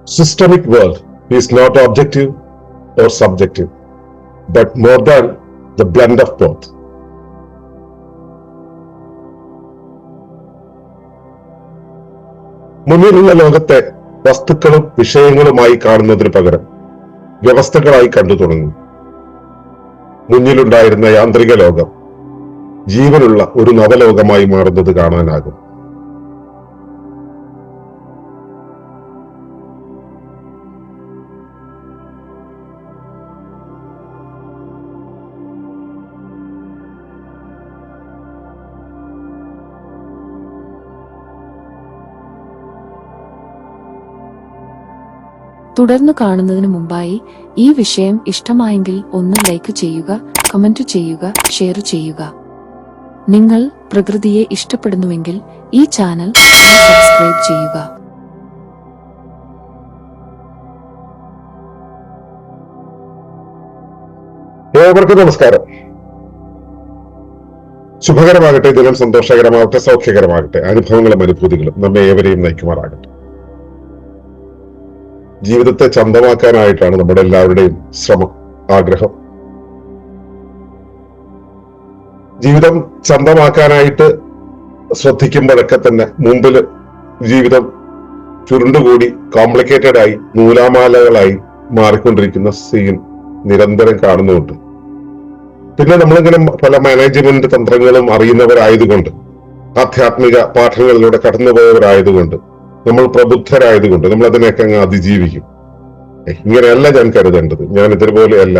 Systemic world is not objective or subjective, but more than the blend of both. മുന്നിലുള്ള ലോകത്തെ വസ്തുക്കളും വിഷയങ്ങളുമായി കാണുന്നതിന് പകരം വ്യവസ്ഥകളായി കണ്ടു തുടങ്ങും. മുന്നിലുണ്ടായിരുന്ന യാന്ത്രിക ലോകം ജീവനുള്ള ഒരു നവലോകമായി മാറുന്നത് കാണാനാകും. തുടർന്ന് കാണുന്നതിന് മുമ്പായി ഈ വിഷയം ഇഷ്ടമായെങ്കിൽ ഒന്ന് ലൈക്ക് ചെയ്യുക, കമന്റ് ചെയ്യുക, ഷെയർ ചെയ്യുക. നിങ്ങൾ പ്രകൃതിയെ ഇഷ്ടപ്പെടുന്നുവെങ്കിൽ ഈ ചാനൽ സബ്സ്ക്രൈബ് ചെയ്യുക. ഏവർക്കും നമസ്കാരം. ശുഭകരമാകട്ടെ, ദിനം സന്തോഷകരമാകട്ടെ, സൗഖ്യകരമാകട്ടെ. അനുഭവങ്ങളും അനുഭൂതികളും നമ്മെ ഏവരെയും നയിക്കുമാറാകട്ടെ. ജീവിതത്തെ ചന്തമാക്കാനായിട്ടാണ് നമ്മുടെ എല്ലാവരുടെയും ശ്രമം, ആഗ്രഹം. ജീവിതം ചന്തമാക്കാനായിട്ട് ശ്രദ്ധിക്കുമ്പോഴൊക്കെ തന്നെ മുമ്പിൽ ജീവിതം ചുരുണ്ടുകൂടി കോംപ്ലിക്കേറ്റഡ് ആയി നൂലാമാലകളായി മാറിക്കൊണ്ടിരിക്കുന്ന സീൻ നിരന്തരം കാണുന്നുണ്ട്. പിന്നെ നമ്മളിങ്ങനെ പല മാനേജ്മെന്റ് തന്ത്രങ്ങളും അറിയുന്നവരായതുകൊണ്ട്, ആധ്യാത്മിക പാഠങ്ങളിലൂടെ കടന്നുപോയവരായതുകൊണ്ട്, നമ്മൾ പ്രബുദ്ധരായതുകൊണ്ട് നമ്മൾ അതിനെയൊക്കെ അങ്ങ് അതിജീവിക്കും. ഇങ്ങനെയല്ല ഞാൻ കരുതേണ്ടത്, ഞാൻ ഇതുപോലെയല്ല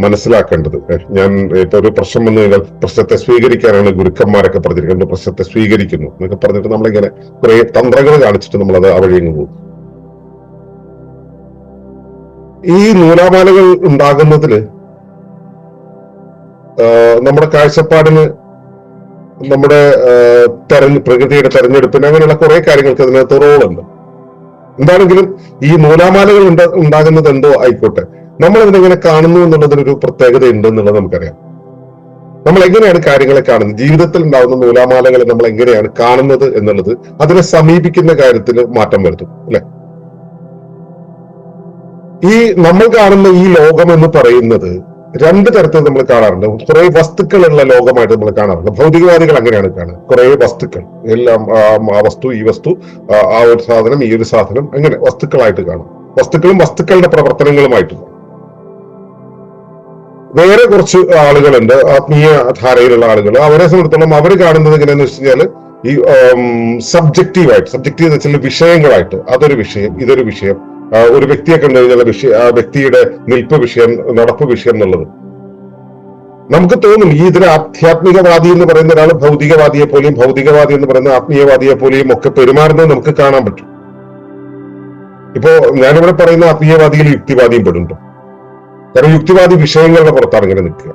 മനസ്സിലാക്കേണ്ടത്. ഞാൻ ഒരു പ്രശ്നം വന്നു കഴിഞ്ഞാൽ പ്രശ്നത്തെ സ്വീകരിക്കാനാണ് ഗുരുക്കന്മാരൊക്കെ പറഞ്ഞിരിക്കുന്നത്. പ്രശ്നത്തെ സ്വീകരിക്കുന്നു എന്നൊക്കെ പറഞ്ഞിട്ട് നമ്മളിങ്ങനെ കുറെ തന്ത്രങ്ങൾ കാണിച്ചിട്ട് നമ്മളത് ആ വഴി അങ്ങ് പോകും. ഈ നൂലാമാലകൾ ഉണ്ടാകുന്നതില് നമ്മുടെ കാഴ്ചപ്പാടിന്, നമ്മുടെ പ്രകൃതിയുടെ തെരഞ്ഞെടുപ്പിന്, അങ്ങനെയുള്ള കുറെ കാര്യങ്ങൾക്ക് അതിനകത്ത് റോളുണ്ട്. എന്താണെങ്കിലും ഈ നൂലാമാലകൾ ഉണ്ടാകുന്നത് എന്തോ ആയിക്കോട്ടെ, നമ്മൾ അതിനെങ്ങനെ കാണുന്നു എന്നുള്ളതിനൊരു പ്രത്യേകത ഉണ്ട് എന്നുള്ളത് നമുക്കറിയാം. നമ്മൾ എങ്ങനെയാണ് കാര്യങ്ങളെ കാണുന്നത്, ജീവിതത്തിൽ ഉണ്ടാകുന്ന നൂലാമാലകളെ നമ്മൾ എങ്ങനെയാണ് കാണുന്നത് എന്നുള്ളത് അതിനെ സമീപിക്കുന്ന കാര്യത്തിൽ മാറ്റം വരുത്തും, അല്ലെ? ഈ നമ്മൾ കാണുന്ന ഈ ലോകം എന്ന് പറയുന്നത് രണ്ട് തരത്തിൽ നമ്മൾ കാണാറുണ്ട്. കുറെ വസ്തുക്കളുള്ള ലോകമായിട്ട് നമ്മൾ കാണാറുണ്ട്. ഭൗതികവാദികൾ അങ്ങനെയാണ് കാണുക. കുറെ വസ്തുക്കൾ, എല്ലാം ആ വസ്തു, ഈ വസ്തു, ആ ഒരു സാധനം, ഈ ഒരു സാധനം, അങ്ങനെ വസ്തുക്കളായിട്ട് കാണും. വസ്തുക്കളും വസ്തുക്കളുടെ പ്രവർത്തനങ്ങളുമായിട്ട് കാണും. വേറെ കുറച്ച് ആളുകളുണ്ട്, ആത്മീയ ധാരയിലുള്ള ആളുകൾ. അവരെ സംബന്ധിച്ചിടത്തോളം അവർ കാണുന്നത് എങ്ങനെയാന്ന് വെച്ച് കഴിഞ്ഞാൽ ഈ സബ്ജക്റ്റീവായിട്ട്, സബ്ജക്റ്റീവ് എന്ന് വെച്ചാൽ വിഷയങ്ങളായിട്ട്, അതൊരു വിഷയം, ഇതൊരു വിഷയം, ഒരു വ്യക്തിയെ കണ്ടു കഴിഞ്ഞാൽ ആ വ്യക്തിയുടെ നിൽപ്പ് വിഷയം, നടപ്പ് വിഷയം എന്നുള്ളത് നമുക്ക് തോന്നും. ഈ ഇതിന് ആധ്യാത്മികവാദി എന്ന് പറയുന്ന ഒരാൾ ഭൗതികവാദിയെ പോലെയും ഭൗതികവാദി എന്ന് പറയുന്ന ആത്മീയവാദിയെ പോലെയും ഒക്കെ പെരുമാറുന്നത് നമുക്ക് കാണാൻ പറ്റും. ഇപ്പോ ഞാനിവിടെ പറയുന്ന ആത്മീയവാദിയിൽ യുക്തിവാദിയും പെടുന്നുണ്ട്. കാരണം യുക്തിവാദി വിഷയങ്ങളുടെ പുറത്താണ് ഇങ്ങനെ നിൽക്കുക.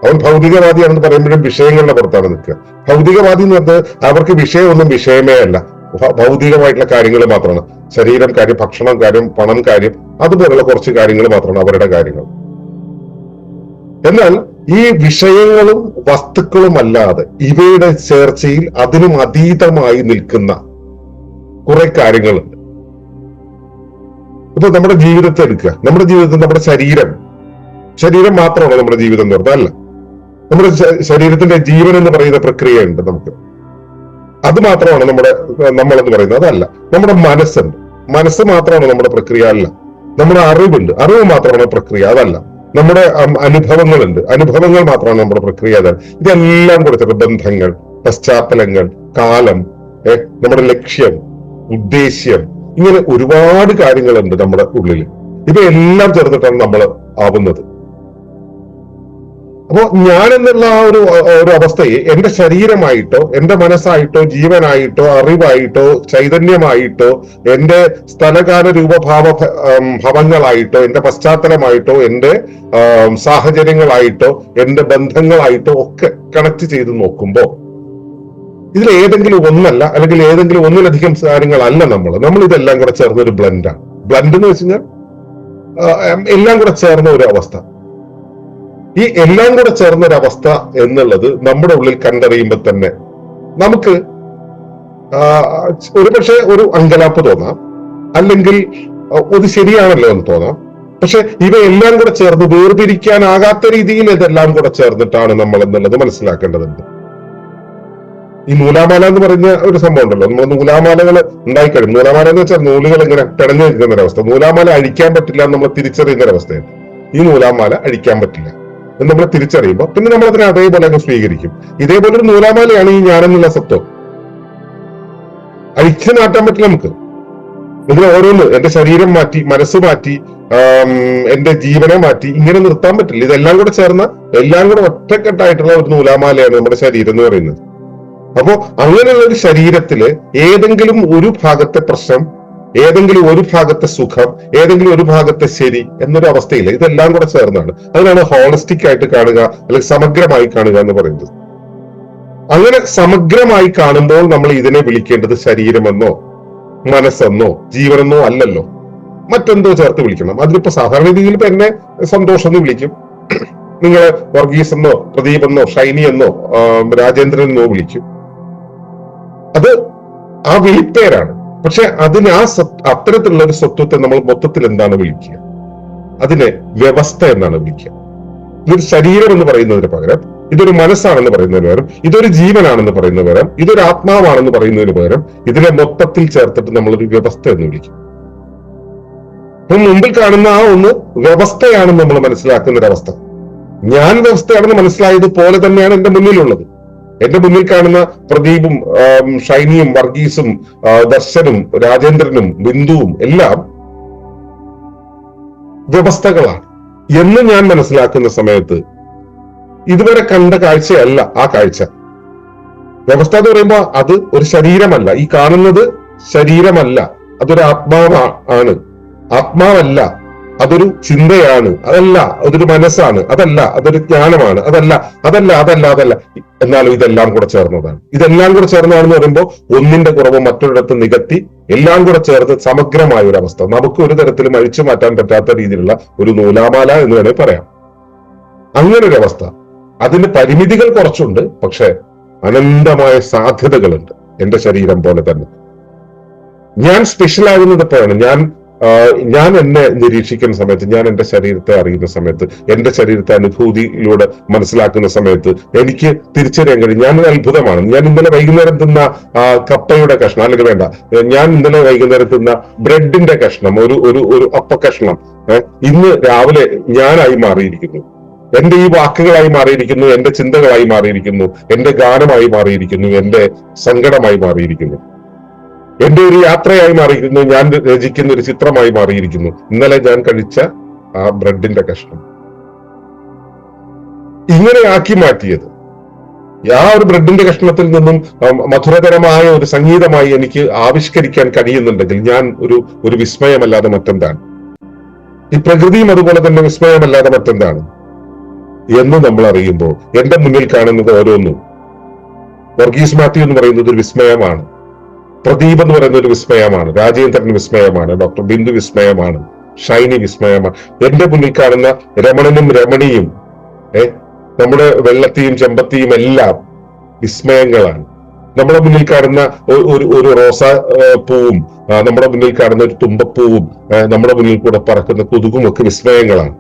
അവൻ ഭൗതികവാദിയാണെന്ന് പറയുമ്പോഴും വിഷയങ്ങളുടെ പുറത്താണ് നിൽക്കുക. ഭൗതികവാദി എന്ന് പറഞ്ഞത് അവർക്ക് വിഷയമൊന്നും വിഷയമേ അല്ല, ഭൗതികമായിട്ടുള്ള കാര്യങ്ങൾ മാത്രമാണ്. ശരീരം കാര്യം, ഭക്ഷണം കാര്യം, പണം കാര്യം, അതുപോലുള്ള കുറച്ച് കാര്യങ്ങൾ മാത്രമാണ് അവരുടെ കാര്യങ്ങൾ. എന്നാൽ ഈ വിഷയങ്ങളും വസ്തുക്കളും അല്ലാതെ ഇവയുടെ ചേർച്ചയിൽ അതിനും അതീതമായി നിൽക്കുന്ന കുറെ കാര്യങ്ങളുണ്ട്. ഇപ്പൊ നമ്മുടെ ജീവിതത്തെ എടുക്കുക. നമ്മുടെ ജീവിതത്തിൽ നമ്മുടെ ശരീരം മാത്രമാണ് നമ്മുടെ ജീവിതം എന്ന് പറഞ്ഞാൽ അല്ല. നമ്മുടെ ശരീരത്തിന്റെ ജീവൻ എന്ന് പറയുന്ന പ്രക്രിയ ഉണ്ട് നമുക്ക്. അത് മാത്രമാണ് നമ്മളെന്ന് പറയുന്നത്, അതല്ല. നമ്മുടെ മനസ്സ് മാത്രമാണ് നമ്മുടെ പ്രക്രിയ, അല്ല. നമ്മുടെ അറിവ് മാത്രമാണ് പ്രക്രിയ, അതല്ല. നമ്മുടെ അനുഭവങ്ങളുണ്ട്, അനുഭവങ്ങൾ മാത്രമാണ് നമ്മുടെ പ്രക്രിയ, അതല്ല. ഇതെല്ലാം കൊടുത്തിട്ട് ബന്ധങ്ങൾ, പശ്ചാത്തലങ്ങൾ, കാലം, നമ്മുടെ ലക്ഷ്യം, ഉദ്ദേശ്യം, ഇങ്ങനെ ഒരുപാട് കാര്യങ്ങളുണ്ട് നമ്മുടെ ഉള്ളിൽ. ഇവയെല്ലാം ചേർത്തിട്ടാണ് നമ്മൾ ആവുന്നത്. അപ്പോ ഞാൻ എന്നുള്ള ആ ഒരു അവസ്ഥയെ എന്റെ ശരീരമായിട്ടോ, എന്റെ മനസ്സായിട്ടോ, ജീവനായിട്ടോ, അറിവായിട്ടോ, ചൈതന്യമായിട്ടോ, എന്റെ സ്ഥലകാല ഭവങ്ങളായിട്ടോ, എന്റെ പശ്ചാത്തലമായിട്ടോ, എന്റെ സാഹചര്യങ്ങളായിട്ടോ, എന്റെ ബന്ധങ്ങളായിട്ടോ ഒക്കെ കണക്ട് ചെയ്ത് നോക്കുമ്പോ ഇതിൽ ഏതെങ്കിലും ഒന്നല്ല, അല്ലെങ്കിൽ ഏതെങ്കിലും ഒന്നിലധികം കാര്യങ്ങളല്ല നമ്മൾ ഇതെല്ലാം കൂടെ ചേർന്ന ഒരു ബ്ലെൻഡാണ്. ബ്ലെൻഡ് എന്ന് വെച്ച് കഴിഞ്ഞാൽ എല്ലാം കൂടെ ചേർന്ന ഒരു അവസ്ഥ. ഈ എല്ലാം കൂടെ ചേർന്നൊരവസ്ഥ എന്നുള്ളത് നമ്മുടെ ഉള്ളിൽ കണ്ടറിയുമ്പോൾ തന്നെ നമുക്ക് ഒരുപക്ഷെ ഒരു അങ്കലാപ്പ് തോന്നാം, അല്ലെങ്കിൽ അത് ശരിയാണല്ലോ എന്ന് തോന്നാം. പക്ഷെ ഇവയെല്ലാം കൂടെ ചേർന്ന് വേർതിരിക്കാനാകാത്ത രീതിയിൽ ഇതെല്ലാം കൂടെ ചേർന്നിട്ടാണ് നമ്മൾ എന്നുള്ളത് മനസ്സിലാക്കേണ്ടതുണ്ട്. ഈ നൂലാമാല എന്ന് പറയുന്ന ഒരു സംഭവം ഉണ്ടല്ലോ, നമ്മൾ നൂലാമാലകൾ ഉണ്ടായിക്കഴിഞ്ഞു. നൂലാമാല എന്ന് വെച്ചാൽ നൂലുകൾ ഇങ്ങനെ പിടഞ്ഞു നിൽക്കുന്ന ഒരവസ്ഥ. നൂലാമാല അഴിക്കാൻ പറ്റില്ല എന്ന് നമ്മൾ തിരിച്ചറിയുന്ന ഒരവസ്ഥയാണ്. ഈ നൂലാമാല അഴിക്കാൻ പറ്റില്ല എന്ന് നമ്മൾ തിരിച്ചറിയുമ്പോൾ പിന്നെ നമ്മൾ അതിനെ അതേപോലെ അങ്ങ് സ്വീകരിക്കും. ഇതേപോലെ ഒരു നൂലാമാലയാണ് ഈ ഞാനെന്നുള്ള സത്വം. അഴിച്ചു മാറ്റാൻ പറ്റില്ല നമുക്ക്. ഇതിന് ഓരോന്ന് എന്റെ ശരീരം മാറ്റി, മനസ്സ് മാറ്റി, എന്റെ ജീവനെ മാറ്റി ഇങ്ങനെ നിർത്താൻ പറ്റില്ല. ഇതെല്ലാം കൂടെ ചേർന്ന എല്ലാം കൂടെ ഒറ്റക്കെട്ടായിട്ടുള്ള ഒരു നൂലാമാലയാണ് നമ്മുടെ ശരീരം എന്ന് പറയുന്നത്. അപ്പോ അങ്ങനെയുള്ള ഒരു ശരീരത്തില് ഏതെങ്കിലും ഒരു ഭാഗത്തെ പ്രശ്നം, ഏതെങ്കിലും ഒരു ഭാഗത്തെ സുഖം, ഏതെങ്കിലും ഒരു ഭാഗത്തെ ശരി എന്നൊരു അവസ്ഥയില്ല. ഇതെല്ലാം കൂടെ ചേർന്നാണ്. അതിനാണ് ഹോളിസ്റ്റിക് ആയിട്ട് കാണുക അല്ലെങ്കിൽ സമഗ്രമായി കാണുക എന്ന് പറയുന്നത്. അങ്ങനെ സമഗ്രമായി കാണുമ്പോൾ നമ്മൾ ഇതിനെ വിളിക്കേണ്ടത് ശരീരമെന്നോ മനസ്സെന്നോ ജീവനെന്നോ അല്ലല്ലോ, മറ്റെന്തോ ചേർത്ത് വിളിക്കണം. അതിലിപ്പോ സാധാരണ രീതിയിൽ ഇപ്പൊ എന്നെ സന്തോഷം എന്ന് വിളിക്കും, നിങ്ങളെ വർഗീസ് എന്നോ പ്രദീപ് എന്നോ ഷൈനി എന്നോ രാജേന്ദ്രൻ എന്നോ വിളിക്കും. അത് ആ വിളിപ്പേരാണ്. പക്ഷെ അതിന് അത്തരത്തിലുള്ള ഒരു സ്വത്വത്തെ നമ്മൾ മൊത്തത്തിൽ എന്താണ് വിളിക്കുക? അതിനെ വ്യവസ്ഥ എന്നാണ് വിളിക്കുക. ഇതൊരു ശരീരം എന്ന് പറയുന്നതിന് പകരം, ഇതൊരു മനസ്സാണെന്ന് പറയുന്നതിന് പകരം, ഇതൊരു ജീവനാണെന്ന് പറയുന്നതിന് പകരം, ഇതൊരു ആത്മാവാണെന്ന് പറയുന്നതിന് പകരം ഇതിനെ മൊത്തത്തിൽ ചേർത്തിട്ട് നമ്മളൊരു വ്യവസ്ഥ എന്ന് വിളിക്കും. അപ്പൊ മുമ്പിൽ കാണുന്ന ആ ഒന്ന് വ്യവസ്ഥയാണെന്ന് നമ്മൾ മനസ്സിലാക്കുന്ന ഒരവസ്ഥ. ഞാൻ വ്യവസ്ഥയാണെന്ന് മനസ്സിലായതുപോലെ തന്നെയാണ് എന്റെ മുന്നിലുള്ളത്. എന്റെ മുന്നിൽ കാണുന്ന പ്രദീപും ഷൈനിയും വർഗീസും ദർശനും രാജേന്ദ്രനും ബിന്ദുവും എല്ലാം വ്യവസ്ഥകളാണ് എന്ന് ഞാൻ മനസ്സിലാക്കുന്ന സമയത്ത് ഇതുവരെ കണ്ട കാഴ്ചയല്ല ആ കാഴ്ച. വ്യവസ്ഥ എന്ന് പറയുമ്പോൾ അത് ഒരു ശരീരമല്ല, ഈ കാണുന്നത് ശരീരമല്ല, അതൊരു ആത്മാവാണ്. ആത്മാവല്ല, അതൊരു ചിന്തയാണ്. അതല്ല, അതൊരു മനസ്സാണ്. അതല്ല, അതൊരു ജ്ഞാനമാണ്. അതല്ല. എന്നാലും ഇതെല്ലാം കൂടെ ചേർന്നതാണ്. ഇതെല്ലാം കൂടെ ചേർന്നതാണെന്ന് പറയുമ്പോൾ ഒന്നിന്റെ കുറവ് മറ്റൊരിടത്ത് നികത്തി എല്ലാം കൂടെ ചേർത്ത് സമഗ്രമായ ഒരു അവസ്ഥ. നമുക്ക് ഒരു തരത്തിലും അഴിച്ചു മാറ്റാൻ പറ്റാത്ത രീതിയിലുള്ള ഒരു നൂലാമാല എന്ന് വേണമെങ്കിൽ പറയാം. അങ്ങനെ ഒരു അവസ്ഥ. അതിന് പരിമിതികൾ കുറച്ചുണ്ട്, പക്ഷെ അനന്തമായ സാധ്യതകളുണ്ട്. എന്റെ ശരീരം പോലെ തന്നെ ഞാൻ സ്പെഷ്യൽ ആകുന്നത് എപ്പോഴാണ്? ഞാൻ എന്നെ നിരീക്ഷിക്കുന്ന സമയത്ത്, ഞാൻ എന്റെ ശരീരത്തെ അറിയുന്ന സമയത്ത്, എന്റെ ശരീരത്തെ അനുഭൂതിയിലൂടെ മനസ്സിലാക്കുന്ന സമയത്ത് എനിക്ക് തിരിച്ചറിയാൻ കഴിയും ഞാനൊരു അത്ഭുതമാണ്. ഞാൻ ഇന്നലെ വൈകുന്നേരം തിന്ന കപ്പയുടെ കഷ്ണം, അല്ലെങ്കിൽ വേണ്ട, ഞാൻ ഇന്നലെ വൈകുന്നേരം തിന്ന ബ്രെഡിന്റെ കഷ്ണം, ഒരു അപ്പ കഷ്ണം ഇന്ന് രാവിലെ ഞാനായി മാറിയിരിക്കുന്നു. എന്റെ ഈ വാക്കുകളായി മാറിയിരിക്കുന്നു, എന്റെ ചിന്തകളായി മാറിയിരിക്കുന്നു, എന്റെ ഗാനമായി മാറിയിരിക്കുന്നു, എന്റെ സങ്കടമായി മാറിയിരിക്കുന്നു, എന്റെ ഒരു യാത്രയായി മാറിയിരിക്കുന്നു, ഞാൻ രചിക്കുന്ന ഒരു ചിത്രമായി മാറിയിരിക്കുന്നു. ഇന്നലെ ഞാൻ കഴിച്ച ആ ബ്രെഡിന്റെ കഷ്ണം ഇങ്ങനെ ആക്കി മാറ്റിയത്. ആ ഒരു ബ്രെഡിന്റെ കഷ്ണത്തിൽ നിന്നും മധുരതരമായ ഒരു സംഗീതമായി എനിക്ക് ആവിഷ്കരിക്കാൻ കഴിയുന്നുണ്ടെങ്കിൽ ഞാൻ ഒരു വിസ്മയമല്ലാതെ മറ്റെന്താണ്? ഈ പ്രകൃതിയും അതുപോലെ തന്നെ വിസ്മയമല്ലാതെ മറ്റെന്താണ് എന്ന് നമ്മൾ അറിയുമ്പോൾ എന്റെ മുന്നിൽ കാണുന്നത് ഓരോന്നും. വർഗീസ് മാത്യു എന്ന് പറയുന്നത് ഒരു വിസ്മയമാണ്, പ്രദീപ് എന്ന് പറയുന്ന ഒരു വിസ്മയമാണ്, രാജേന്ദ്രൻ വിസ്മയമാണ്, ഡോക്ടർ ബിന്ദു വിസ്മയമാണ്, ഷൈനി വിസ്മയമാണ്. എന്റെ മുന്നിൽ കാണുന്ന രമണനും രമണിയും നമ്മുടെ വെള്ളത്തിയും ചെമ്പത്തിയും എല്ലാം വിസ്മയങ്ങളാണ്. നമ്മുടെ മുന്നിൽ കാണുന്ന ഒരു റോസാ പൂവും, നമ്മുടെ മുന്നിൽ കാണുന്ന ഒരു തുമ്പപ്പൂവും, നമ്മുടെ മുന്നിൽ കൂടെ പറക്കുന്ന കൊതുകും ഒക്കെ വിസ്മയങ്ങളാണ്.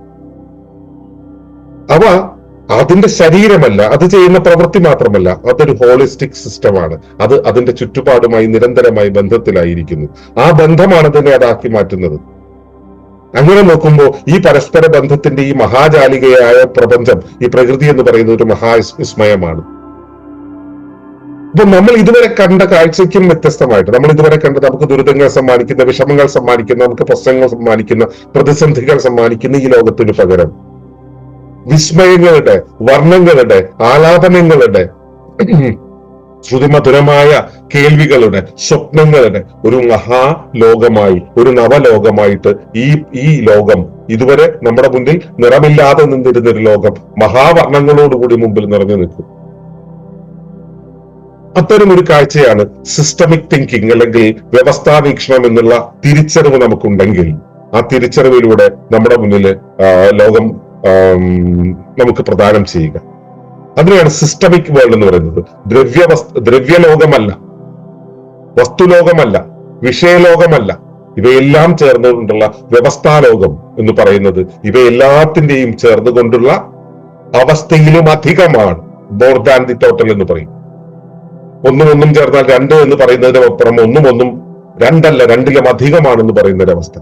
അവ അതിന്റെ ശരീരമല്ല, അത് ചെയ്യുന്ന പ്രവൃത്തി മാത്രമല്ല, അതൊരു ഹോളിസ്റ്റിക് സിസ്റ്റമാണ്. അത് അതിന്റെ ചുറ്റുപാടുമായി നിരന്തരമായി ബന്ധത്തിലായിരിക്കുന്നു. ആ ബന്ധമാണ് അതിനെ അതാക്കി മാറ്റുന്നത്. അങ്ങനെ നോക്കുമ്പോൾ ഈ പരസ്പര ബന്ധത്തിന്റെ ഈ മഹാജാലികയായ പ്രപഞ്ചം, ഈ പ്രകൃതി എന്ന് പറയുന്ന ഒരു മഹാവിസ്മയമാണ്. അപ്പൊ നമ്മൾ ഇതുവരെ കണ്ട കാഴ്ചയ്ക്കും വ്യത്യസ്തമായിട്ട്, നമ്മൾ ഇതുവരെ കണ്ടത് നമുക്ക് ദുരിതങ്ങൾ സമ്മാനിക്കുന്ന, വിഷമങ്ങൾ സമ്മാനിക്കുന്ന, നമുക്ക് പ്രശ്നങ്ങൾ സമ്മാനിക്കുന്ന, പ്രതിസന്ധികൾ സമ്മാനിക്കുന്ന ഈ ലോകത്തിനു പകരം വിസ്മയങ്ങളുടെ, വർണ്ണങ്ങളുടെ, ആലാപനങ്ങളുടെ, ശ്രുതിമധുരമായ കേൾവികളുടെ, സ്വപ്നങ്ങളുടെ ഒരു മഹാലോകമായി, ഒരു നവലോകമായിട്ട് ഈ ലോകം, ഇതുവരെ നമ്മുടെ മുന്നിൽ നിറമില്ലാതെ നിന്നിരുന്ന ഒരു ലോകം മഹാവർണ്ണങ്ങളോടുകൂടി മുമ്പിൽ നിറഞ്ഞു നിൽക്കും. അത്തരം ഒരു കാഴ്ചയാണ് സിസ്റ്റമിക് തിങ്കിങ് അല്ലെങ്കിൽ വ്യവസ്ഥാവീക്ഷണം എന്നുള്ള തിരിച്ചറിവ് നമുക്കുണ്ടെങ്കിൽ, ആ തിരിച്ചറിവിലൂടെ നമ്മുടെ മുന്നിൽ ലോകം നമുക്ക് പ്രദാനം ചെയ്യുക. അതിനെയാണ് സിസ്റ്റമിക് വേൾഡ് എന്ന് പറയുന്നത്. ദ്രവ്യലോകമല്ല, വസ്തുലോകമല്ല, വിഷയലോകമല്ല, ഇവയെല്ലാം ചേർന്നുകൊണ്ടുള്ള വ്യവസ്ഥാലോകം എന്ന് പറയുന്നത് ഇവയെല്ലാത്തിന്റെയും ചേർന്നുകൊണ്ടുള്ള അവസ്ഥയിലും അധികമാണ്. മോർ ദാൻ ദി ടോട്ടൽ എന്ന് പറയും. ഒന്നും ചേർന്നാൽ 2 എന്ന് പറയുന്നതിന് അപ്പുറം ഒന്നും രണ്ടല്ല, 2ലും അധികമാണെന്ന് പറയുന്ന ഒരവസ്ഥ.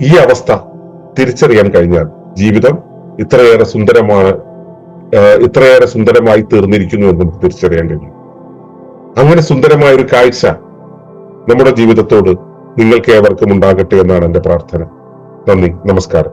ഈ അവസ്ഥ തിരിച്ചറിയാൻ കഴിഞ്ഞാൽ ജീവിതം ഇത്രയേറെ സുന്ദരമായി തീർന്നിരിക്കുന്നു എന്ന് നമുക്ക് തിരിച്ചറിയാൻ കഴിയും. അങ്ങനെ സുന്ദരമായ ഒരു കാഴ്ച നമ്മുടെ ജീവിതത്തോട് നിങ്ങൾക്ക് ഏവർക്കും ഉണ്ടാകട്ടെ എന്നാണ് എന്റെ പ്രാർത്ഥന. നന്ദി, നമസ്കാരം.